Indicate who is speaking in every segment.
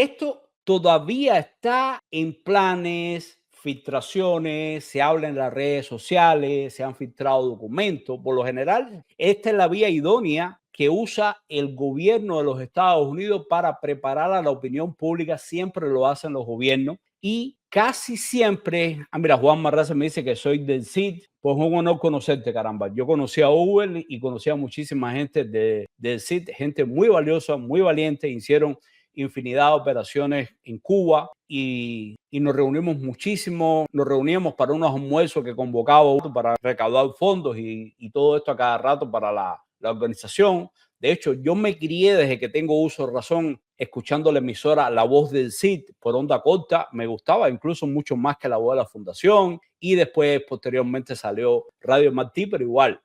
Speaker 1: esto todavía está en planes, filtraciones, se habla en las redes sociales, se han filtrado documentos. Por lo general, esta es la vía idónea que usa el gobierno de los Estados Unidos para preparar a la opinión pública. Siempre lo hacen los gobiernos y casi siempre, mira, Juan Marraza me dice que soy del CID, pues es un honor conocerte, caramba. Yo conocí a Uber y conocí a muchísima gente del CID, gente muy valiosa, muy valiente, hicieron infinidad de operaciones en Cuba y nos reunimos muchísimo, nos reuníamos para unos almuerzos que convocaba para recaudar fondos y todo esto a cada rato para la organización. De hecho, yo me crié desde que tengo uso de razón escuchando la emisora La Voz del CID por onda corta. Me gustaba incluso mucho más que La Voz de la Fundación y después posteriormente salió Radio Martí, pero igual.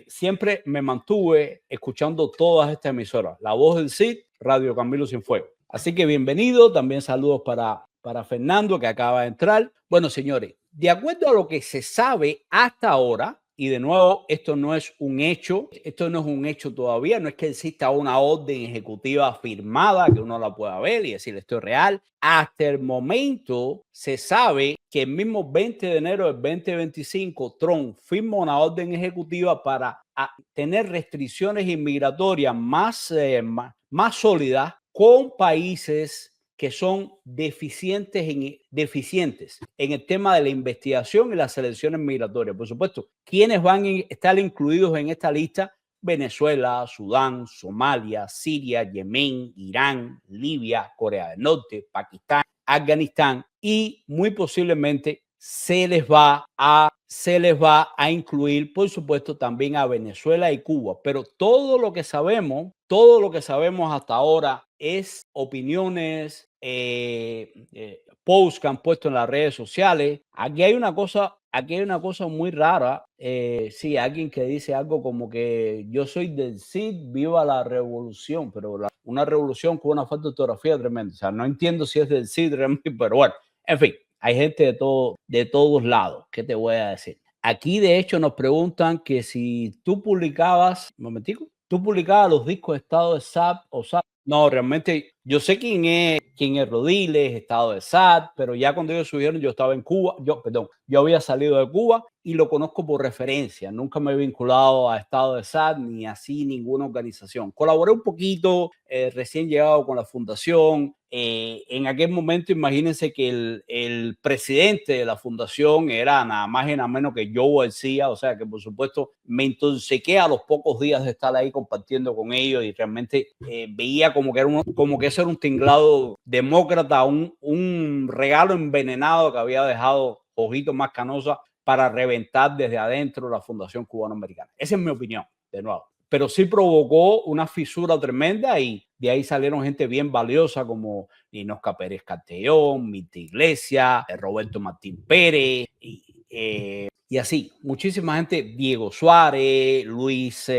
Speaker 1: Siempre me mantuve escuchando todas estas emisoras, La Voz del CID, Radio Camilo Cienfuegos. Así que bienvenido, también saludos para Fernando que acaba de entrar. Bueno, señores, de acuerdo a lo que se sabe hasta ahora, y de nuevo, esto no es un hecho todavía, no es que exista una orden ejecutiva firmada que uno la pueda ver y decir esto es real. Hasta el momento se sabe que el mismo 20 de enero del 2025 Trump firma una orden ejecutiva para tener restricciones inmigratorias más sólidas con países que son deficientes en el tema de la investigación y las selecciones migratorias. Por supuesto, ¿quiénes van a estar incluidos en esta lista? Venezuela, Sudán, Somalia, Siria, Yemen, Irán, Libia, Corea del Norte, Pakistán, Afganistán y muy posiblemente se les va a incluir, por supuesto, también a Venezuela y Cuba. Pero todo lo que sabemos hasta ahora es opiniones, posts que han puesto en las redes sociales. Aquí hay una cosa muy rara. Sí, alguien que dice algo como que yo soy del CID, viva la revolución, pero una revolución con una falta de ortografía tremenda. O sea, no entiendo si es del CID realmente, pero bueno, en fin, hay gente de todos lados. ¿Qué te voy a decir? Aquí, de hecho, nos preguntan que si tú publicabas, un momentico, tú publicabas los discos de estado de SAP o SAP. No, realmente yo sé quién es Rodiles, estado de SAT, pero ya cuando ellos subieron yo estaba en Cuba, yo había salido de Cuba y lo conozco por referencia. Nunca me he vinculado a estado de SAT ni así ninguna organización. Colaboré un poquito, recién llegado con la fundación. En aquel momento, imagínense que el presidente de la fundación era nada más y nada menos que Joe García, o sea que por supuesto me intoxiqué a los pocos días de estar ahí compartiendo con ellos y realmente veía como que eso era un tinglado demócrata, un regalo envenenado que había dejado Ojitos Más Canosa para reventar desde adentro la Fundación Cubano-Americana. Esa es mi opinión, de nuevo. Pero sí provocó una fisura tremenda y de ahí salieron gente bien valiosa como Ninosca Pérez Castellón, Mirta Iglesias, Roberto Martín Pérez y así. Muchísima gente, Diego Suárez, Luis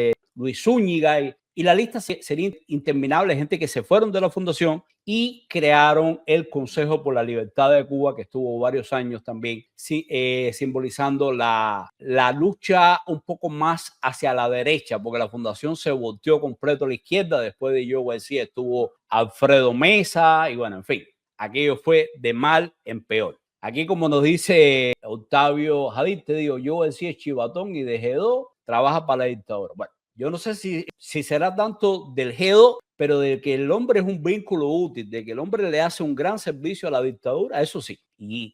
Speaker 1: Zúñiga y la lista sería interminable, gente que se fueron de la fundación y crearon el Consejo por la Libertad de Cuba, que estuvo varios años también simbolizando la lucha un poco más hacia la derecha, porque la fundación se volteó completo a la izquierda. Después de yo decía, estuvo Alfredo Mesa y bueno, en fin, aquello fue de mal en peor. Aquí, como nos dice Octavio Javid, te digo, yo decía chivatón y de G2 trabaja para la dictadura. Bueno, yo no sé si será tanto del G2, pero de que el hombre es un vínculo útil, de que el hombre le hace un gran servicio a la dictadura, eso sí, y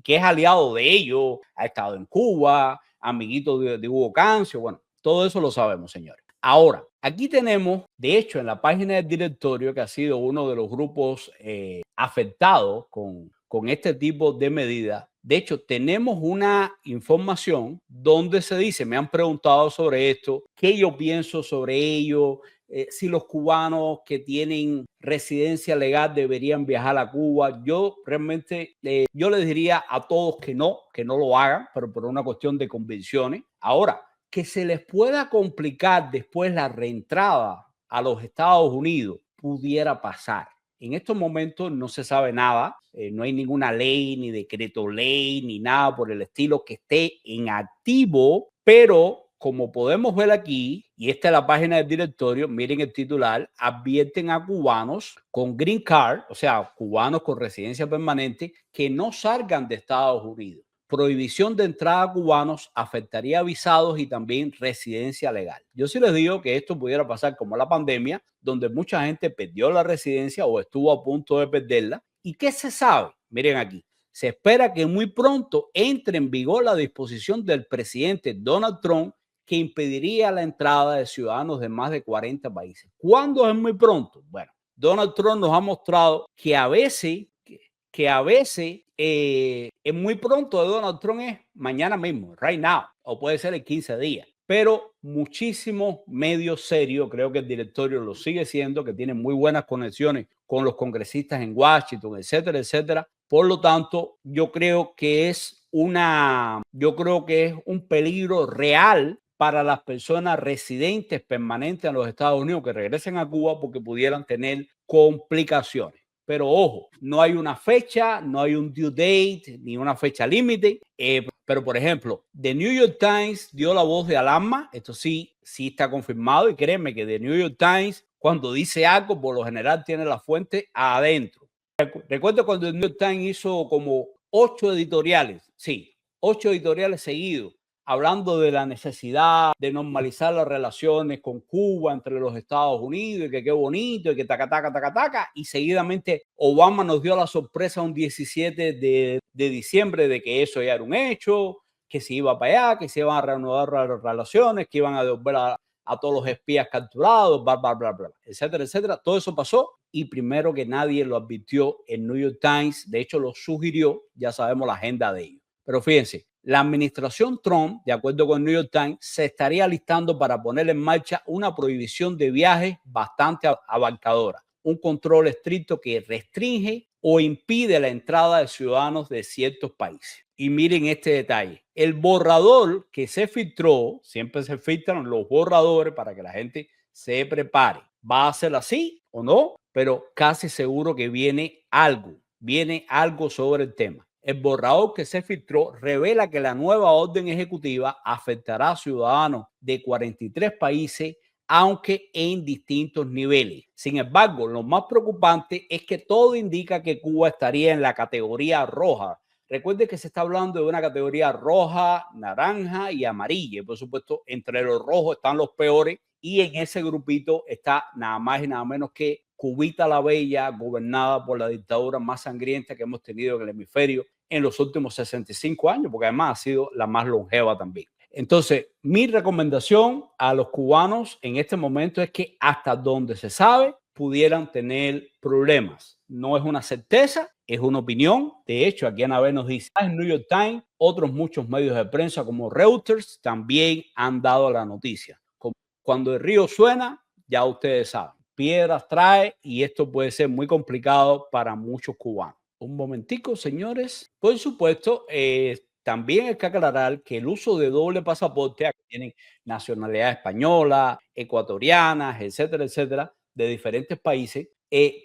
Speaker 1: que es aliado de ellos, ha estado en Cuba, amiguito de Hugo Cancio, bueno, todo eso lo sabemos, señores. Ahora, aquí tenemos, de hecho, en la página del directorio, que ha sido uno de los grupos afectados con este tipo de medidas. De hecho, tenemos una información donde se dice, me han preguntado sobre esto, qué yo pienso sobre ello, si los cubanos que tienen residencia legal deberían viajar a Cuba. Yo realmente, yo les diría a todos que no lo hagan, pero por una cuestión de convicciones. Ahora, que se les pueda complicar después la reentrada a los Estados Unidos, pudiera pasar. En estos momentos no se sabe nada, no hay ninguna ley, ni decreto ley, ni nada por el estilo que esté en activo, pero como podemos ver aquí, y esta es la página del directorio, miren el titular, advierten a cubanos con green card, o sea, cubanos con residencia permanente, que no salgan de Estados Unidos. Prohibición de entrada a cubanos afectaría visados y también residencia legal. Yo sí les digo que esto pudiera pasar como la pandemia, donde mucha gente perdió la residencia o estuvo a punto de perderla. ¿Y qué se sabe? Miren aquí. Se espera que muy pronto entre en vigor la disposición del presidente Donald Trump que impediría la entrada de ciudadanos de más de 40 países. ¿Cuándo es muy pronto? Bueno, Donald Trump nos ha mostrado que a veces es muy pronto de Donald Trump es mañana mismo, right now, o puede ser en 15 días. Pero muchísimos medios serios, creo que el directorio lo sigue siendo, que tiene muy buenas conexiones con los congresistas en Washington, etcétera, etcétera. Por lo tanto, yo creo que es un peligro real para las personas residentes permanentes en los Estados Unidos que regresen a Cuba porque pudieran tener complicaciones. Pero ojo, no hay una fecha, no hay un due date, ni una fecha límite. Pero, por ejemplo, The New York Times dio la voz de alarma. Esto sí está confirmado. Y créeme que The New York Times, cuando dice algo, por lo general tiene la fuente adentro. Recuerdo cuando el New York Times hizo como 8 editoriales, 8 editoriales seguidos, hablando de la necesidad de normalizar las relaciones con Cuba entre los Estados Unidos y que qué bonito y que taca. Y seguidamente Obama nos dio la sorpresa un 17 de diciembre de que eso ya era un hecho, que se iba para allá, que se iban a reanudar las relaciones, que iban a devolver a todos los espías capturados, bla, etcétera, etcétera. Todo eso pasó y primero que nadie lo advirtió el New York Times. De hecho, lo sugirió, ya sabemos la agenda de ellos. Pero fíjense, la administración Trump, de acuerdo con el New York Times, se estaría listando para poner en marcha una prohibición de viajes bastante abarcadora, un control estricto que restringe o impide la entrada de ciudadanos de ciertos países. Y miren este detalle, el borrador que se filtró, siempre se filtran los borradores para que la gente se prepare. ¿Va a ser así o no? Pero casi seguro que viene algo sobre el tema. El borrador que se filtró revela que la nueva orden ejecutiva afectará a ciudadanos de 43 países, aunque en distintos niveles. Sin embargo, lo más preocupante es que todo indica que Cuba estaría en la categoría roja. Recuerde que se está hablando de una categoría roja, naranja y amarilla. Por supuesto, entre los rojos están los peores y en ese grupito está nada más y nada menos que Cubita la Bella, gobernada por la dictadura más sangrienta que hemos tenido en el hemisferio en los últimos 65 años, porque además ha sido la más longeva también. Entonces, mi recomendación a los cubanos en este momento es que hasta donde se sabe pudieran tener problemas. No es una certeza, es una opinión. De hecho, aquí Anabel nos dice, el New York Times, otros muchos medios de prensa como Reuters también han dado la noticia. Cuando el río suena, ya ustedes saben, piedras trae y esto puede ser muy complicado para muchos cubanos. Un momentico, señores. Por supuesto, también hay que aclarar que el uso de doble pasaporte, aquí tienen nacionalidad española, ecuatorianas, etcétera, etcétera, de diferentes países,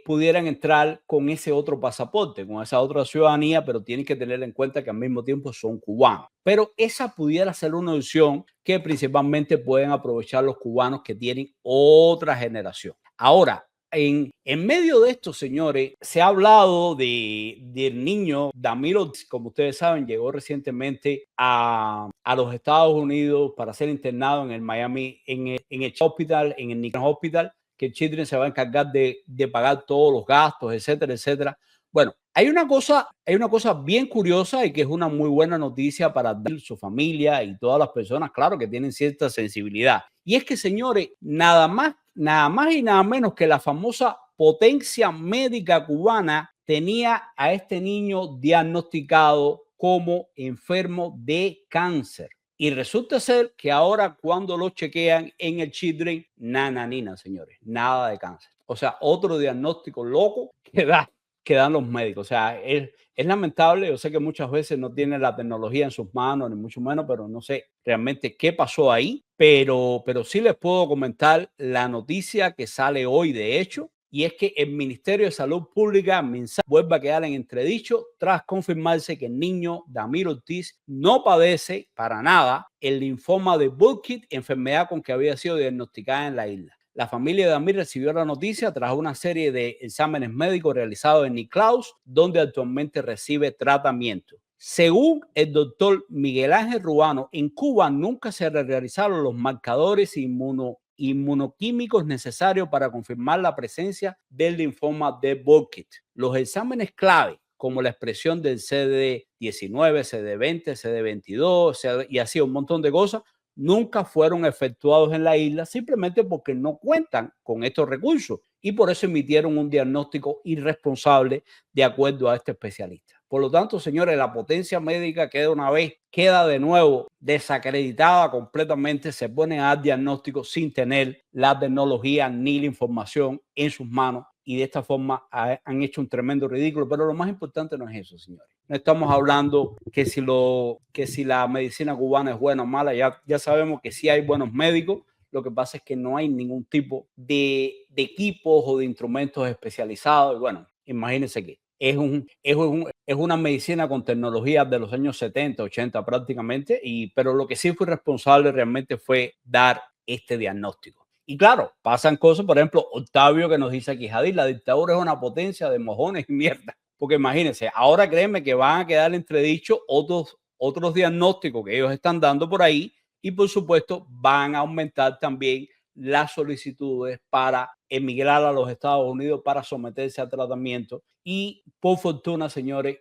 Speaker 1: pudieran entrar con ese otro pasaporte, con esa otra ciudadanía, pero tienen que tener en cuenta que al mismo tiempo son cubanos. Pero esa pudiera ser una opción que principalmente pueden aprovechar los cubanos que tienen otra generación. Ahora, en medio de esto, señores, se ha hablado del niño Damiro, como ustedes saben, llegó recientemente a los Estados Unidos para ser internado en el Miami, en el hospital, en el Nicholson Hospital, que el Children se va a encargar de pagar todos los gastos, etcétera, etcétera. Bueno, hay una cosa bien curiosa y que es una muy buena noticia para su familia y todas las personas, claro, que tienen cierta sensibilidad. Y es que, señores, nada más y nada menos que la famosa potencia médica cubana tenía a este niño diagnosticado como enfermo de cáncer. Y resulta ser que ahora cuando lo chequean en el Children, nananina, señores, nada de cáncer. O sea, otro diagnóstico loco que dan los médicos. O sea, es lamentable. Yo sé que muchas veces no tienen la tecnología en sus manos, ni mucho menos, pero no sé realmente qué pasó ahí. Pero sí les puedo comentar la noticia que sale hoy, de hecho, y es que el Ministerio de Salud Pública, MinSal, vuelve a quedar en entredicho tras confirmarse que el niño Damir Ortiz no padece para nada el linfoma de Burkitt, enfermedad con que había sido diagnosticada en la isla. La familia de Damir recibió la noticia tras una serie de exámenes médicos realizados en Nicklaus, donde actualmente recibe tratamiento. Según el doctor Miguel Ángel Ruano, en Cuba nunca se realizaron los marcadores inmunoquímicos necesarios para confirmar la presencia del linfoma de Burkitt. Los exámenes clave, como la expresión del CD19, CD20, CD22 y así un montón de cosas, nunca fueron efectuados en la isla simplemente porque no cuentan con estos recursos y por eso emitieron un diagnóstico irresponsable de acuerdo a este especialista. Por lo tanto, señores, la potencia médica queda de nuevo desacreditada completamente. Se ponen a dar diagnósticos sin tener la tecnología ni la información en sus manos y de esta forma han hecho un tremendo ridículo. Pero lo más importante no es eso, señores. No estamos hablando que si la medicina cubana es buena o mala. Ya sabemos que sí hay buenos médicos. Lo que pasa es que no hay ningún tipo de equipos o de instrumentos especializados. Y bueno, imagínense que es una medicina con tecnologías de los años 70, 80 prácticamente, pero lo que sí fue responsable realmente fue dar este diagnóstico. Y claro, pasan cosas, por ejemplo, Octavio que nos dice aquí, Jadir, la dictadura es una potencia de mojones y mierda. Porque imagínense, ahora créeme que van a quedar entredichos otros diagnósticos que ellos están dando por ahí y por supuesto van a aumentar también las solicitudes para emigrar a los Estados Unidos para someterse a tratamiento. Y por fortuna, señores,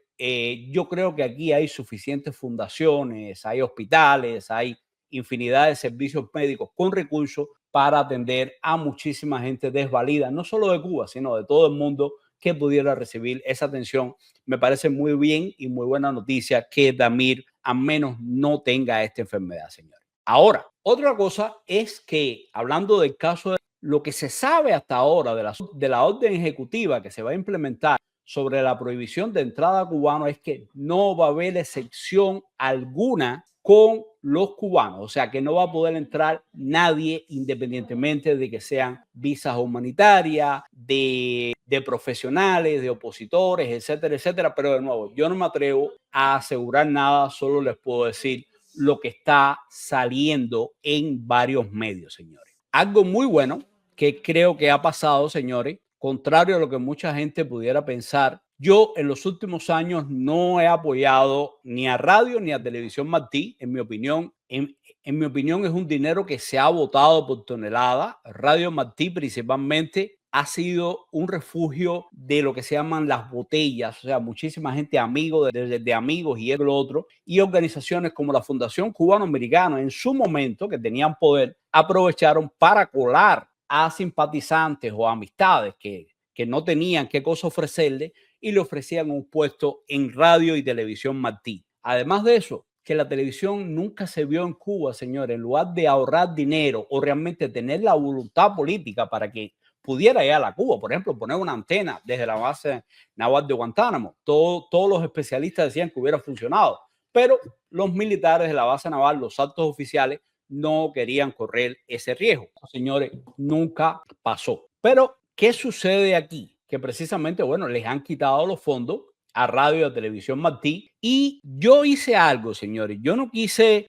Speaker 1: yo creo que aquí hay suficientes fundaciones, hay hospitales, hay infinidad de servicios médicos con recursos para atender a muchísima gente desvalida, no solo de Cuba, sino de todo el mundo que pudiera recibir esa atención. Me parece muy bien y muy buena noticia que Damir al menos no tenga esta enfermedad, señor. Ahora, otra cosa es que, hablando del caso de lo que se sabe hasta ahora de la orden ejecutiva que se va a implementar sobre la prohibición de entrada a cubanos, es que no va a haber excepción alguna con los cubanos, o sea que no va a poder entrar nadie independientemente de que sean visas humanitarias, de profesionales, de opositores, etcétera, etcétera. Pero de nuevo, yo no me atrevo a asegurar nada, solo les puedo decir lo que está saliendo en varios medios, señores. Algo muy bueno que creo que ha pasado, señores, contrario a lo que mucha gente pudiera pensar, yo en los últimos años no he apoyado ni a radio ni a Televisión Martí. En mi opinión, en mi opinión es un dinero que se ha botado por tonelada. Radio Martí principalmente ha sido un refugio de lo que se llaman las botellas, o sea, muchísima gente amigo de amigos y lo otro, y organizaciones como la Fundación Cubano-Americana en su momento, que tenían poder, aprovecharon para colar a simpatizantes o amistades que no tenían qué cosa ofrecerle y le ofrecían un puesto en radio y televisión Martí. Además de eso, que la televisión nunca se vio en Cuba, señores, en lugar de ahorrar dinero o realmente tener la voluntad política para que pudiera ir a la Cuba, por ejemplo, poner una antena desde la base naval de Guantánamo. Todos los especialistas decían que hubiera funcionado, pero los militares de la base naval, los altos oficiales, no querían correr ese riesgo. Señores, nunca pasó. Pero, ¿qué sucede aquí? Que precisamente, bueno, les han quitado los fondos a radio y a televisión Martí. Y yo hice algo, señores. Yo no quise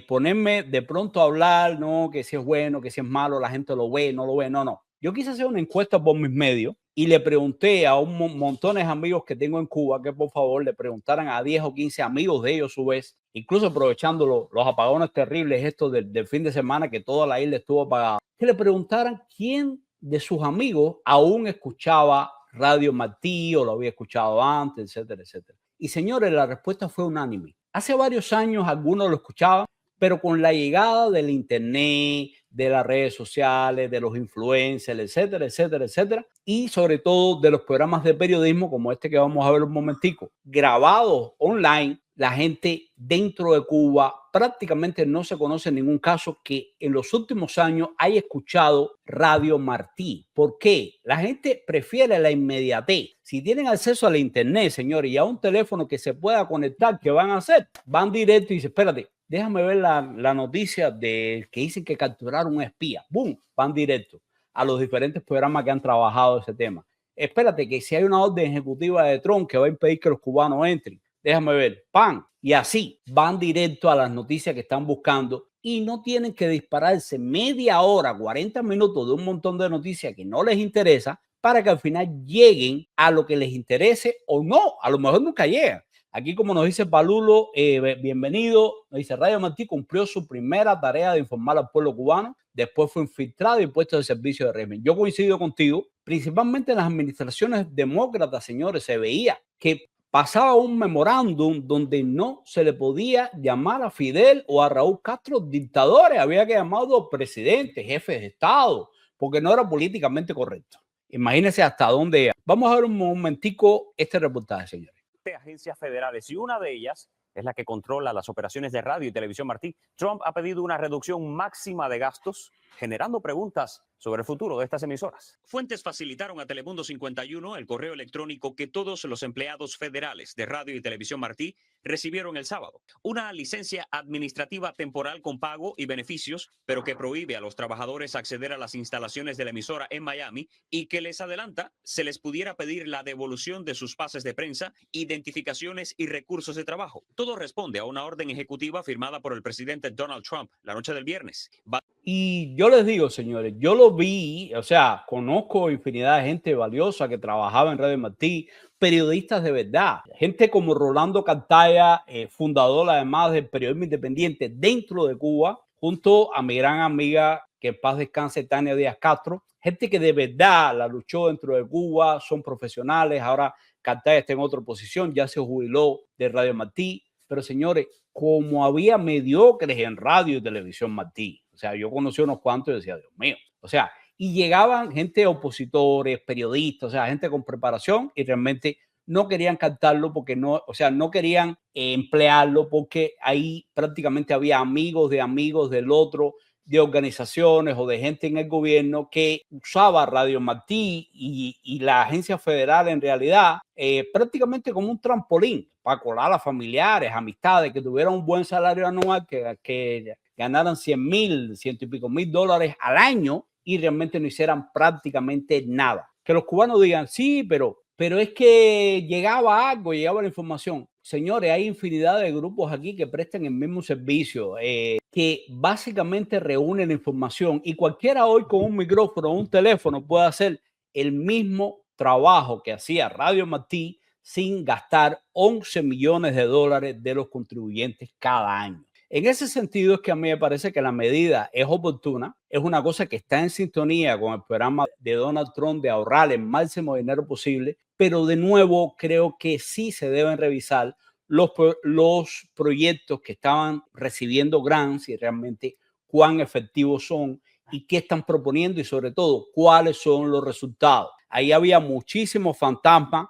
Speaker 1: ponerme de pronto a hablar, no, que si es bueno, que si es malo, la gente lo ve, no lo ve, no. Yo quise hacer una encuesta por mis medios y le pregunté a un montón de amigos que tengo en Cuba que por favor le preguntaran a 10 o 15 amigos de ellos a su vez, incluso aprovechando los apagones terribles estos del fin de semana que toda la isla estuvo apagada, que le preguntaran quién de sus amigos aún escuchaba Radio Martí o lo había escuchado antes, etcétera, etcétera. Y señores, la respuesta fue unánime. Hace varios años algunos lo escuchaban, pero con la llegada del internet, de las redes sociales, de los influencers, etcétera, etcétera, etcétera, y sobre todo de los programas de periodismo como este que vamos a ver un momentico, grabados online, la gente dentro de Cuba prácticamente no se conoce ningún caso que en los últimos años haya escuchado Radio Martí. ¿Por qué? La gente prefiere la inmediatez. Si tienen acceso a la internet, señores, y a un teléfono que se pueda conectar, ¿qué van a hacer? Van directo y dicen, espérate, déjame ver la noticia de que dicen que capturaron un espía. ¡Bum! Van directo. a los diferentes programas que han trabajado ese tema. Espérate que si hay una orden ejecutiva de Trump que va a impedir que los cubanos entren, déjame ver, ¡pam! Y así van directo a las noticias que están buscando y no tienen que dispararse media hora, 40 minutos de un montón de noticias que no les interesa para que al final lleguen a lo que les interese o no, a lo mejor nunca llegan. Aquí, como nos dice Palulo, bienvenido, nos dice Radio Martí cumplió su primera tarea de informar al pueblo cubano, después fue infiltrado y puesto de servicio de régimen. Yo coincido contigo, principalmente en las administraciones demócratas, señores, se veía que pasaba un memorándum donde no se le podía llamar a Fidel o a Raúl Castro dictadores, había que llamarlo presidentes, jefes de Estado, porque no era políticamente correcto. Imagínense hasta dónde. Vamos a ver un momentico este reportaje, señores.
Speaker 2: Agencias federales y una de ellas es la que controla las operaciones de radio y televisión Martí. Trump ha pedido una reducción máxima de gastos, generando preguntas sobre el futuro de estas emisoras. Fuentes facilitaron a Telemundo 51 el correo electrónico que todos los empleados federales de radio y televisión Martí recibieron el sábado. Una licencia administrativa temporal con pago y beneficios, pero que prohíbe a los trabajadores acceder a las instalaciones de la emisora en Miami y que les adelanta se les pudiera pedir la devolución de sus pases de prensa, identificaciones y recursos de trabajo. Todo responde a una orden ejecutiva firmada por el presidente Donald Trump la noche del viernes.
Speaker 1: Y yo les digo, señores, yo lo vi, o sea, conozco infinidad de gente valiosa que trabajaba en Radio Martí, periodistas de verdad, gente como Rolando Cantaya, fundador además del periodismo independiente dentro de Cuba, junto a mi gran amiga, que en paz descanse, Tania Díaz Castro, gente que de verdad la luchó dentro de Cuba, son profesionales. Ahora Cantaya está en otra posición, ya se jubiló de Radio Martí, pero señores, como había mediocres en radio y televisión Martí, o sea, yo conocí unos cuantos y decía, Dios mío, o sea, y llegaban gente opositores, periodistas, o sea, gente con preparación y realmente no querían captarlo porque no, o sea, no querían emplearlo porque ahí prácticamente había amigos del otro, de organizaciones o de gente en el gobierno que usaba Radio Martí y la agencia federal en realidad prácticamente como un trampolín para colar a familiares, amistades que tuvieran un buen salario anual, que ganaran 100,000, ciento y pico mil dólares al año y realmente no hicieran prácticamente nada. Que los cubanos digan, sí, pero es que llegaba algo, llegaba la información. Señores, hay infinidad de grupos aquí que prestan el mismo servicio, que básicamente reúnen la información y cualquiera hoy con un micrófono o un teléfono puede hacer el mismo trabajo que hacía Radio Martí sin gastar 11 millones de dólares de los contribuyentes cada año. En ese sentido es que a mí me parece que la medida es oportuna, es una cosa que está en sintonía con el programa de Donald Trump de ahorrar el máximo dinero posible, pero de nuevo creo que sí se deben revisar los proyectos que estaban recibiendo grants y realmente cuán efectivos son y qué están proponiendo y sobre todo cuáles son los resultados. Ahí había muchísimos fantasmas,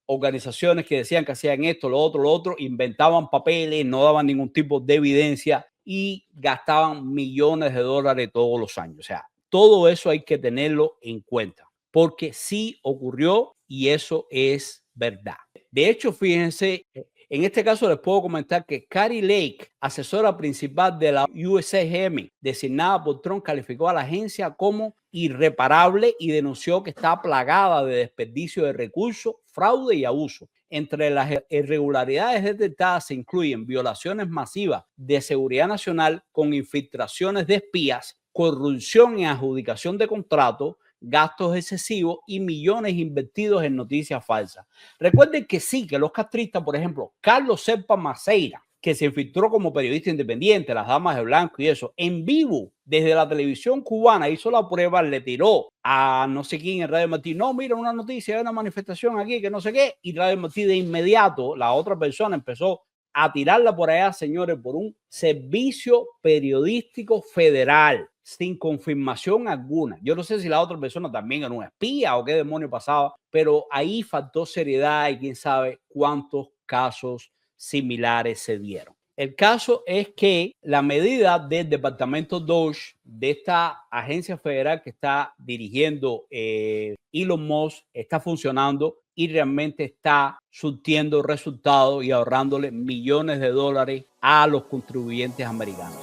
Speaker 1: organizaciones que decían que hacían esto, lo otro, inventaban papeles, no daban ningún tipo de evidencia y gastaban millones de dólares todos los años. O sea, todo eso hay que tenerlo en cuenta porque sí ocurrió y eso es verdad. De hecho, fíjense, en este caso les puedo comentar que Kari Lake, asesora principal de la USAGM, designada por Trump, calificó a la agencia como irreparable y denunció que está plagada de desperdicio de recursos, fraude y abuso. Entre las irregularidades detectadas se incluyen violaciones masivas de seguridad nacional con infiltraciones de espías, corrupción en adjudicación de contratos, gastos excesivos y millones invertidos en noticias falsas. Recuerden que sí, que los castristas, por ejemplo, Carlos Serpa Maceira, que se infiltró como periodista independiente, las damas de blanco y eso, en vivo, desde la televisión cubana, hizo la prueba, le tiró a no sé quién en Radio Martí, no, mira una noticia, hay una manifestación aquí, que no sé qué, y Radio Martí de inmediato, la otra persona empezó a tirarla por allá, señores, por un servicio periodístico federal sin confirmación alguna. Yo no sé si la otra persona también era un espía o qué demonio pasaba, pero ahí faltó seriedad y quién sabe cuántos casos similares se dieron. El caso es que la medida del departamento DOGE, de esta agencia federal que está dirigiendo Elon Musk, está funcionando y realmente está surtiendo resultados y ahorrándole millones de dólares a los contribuyentes americanos.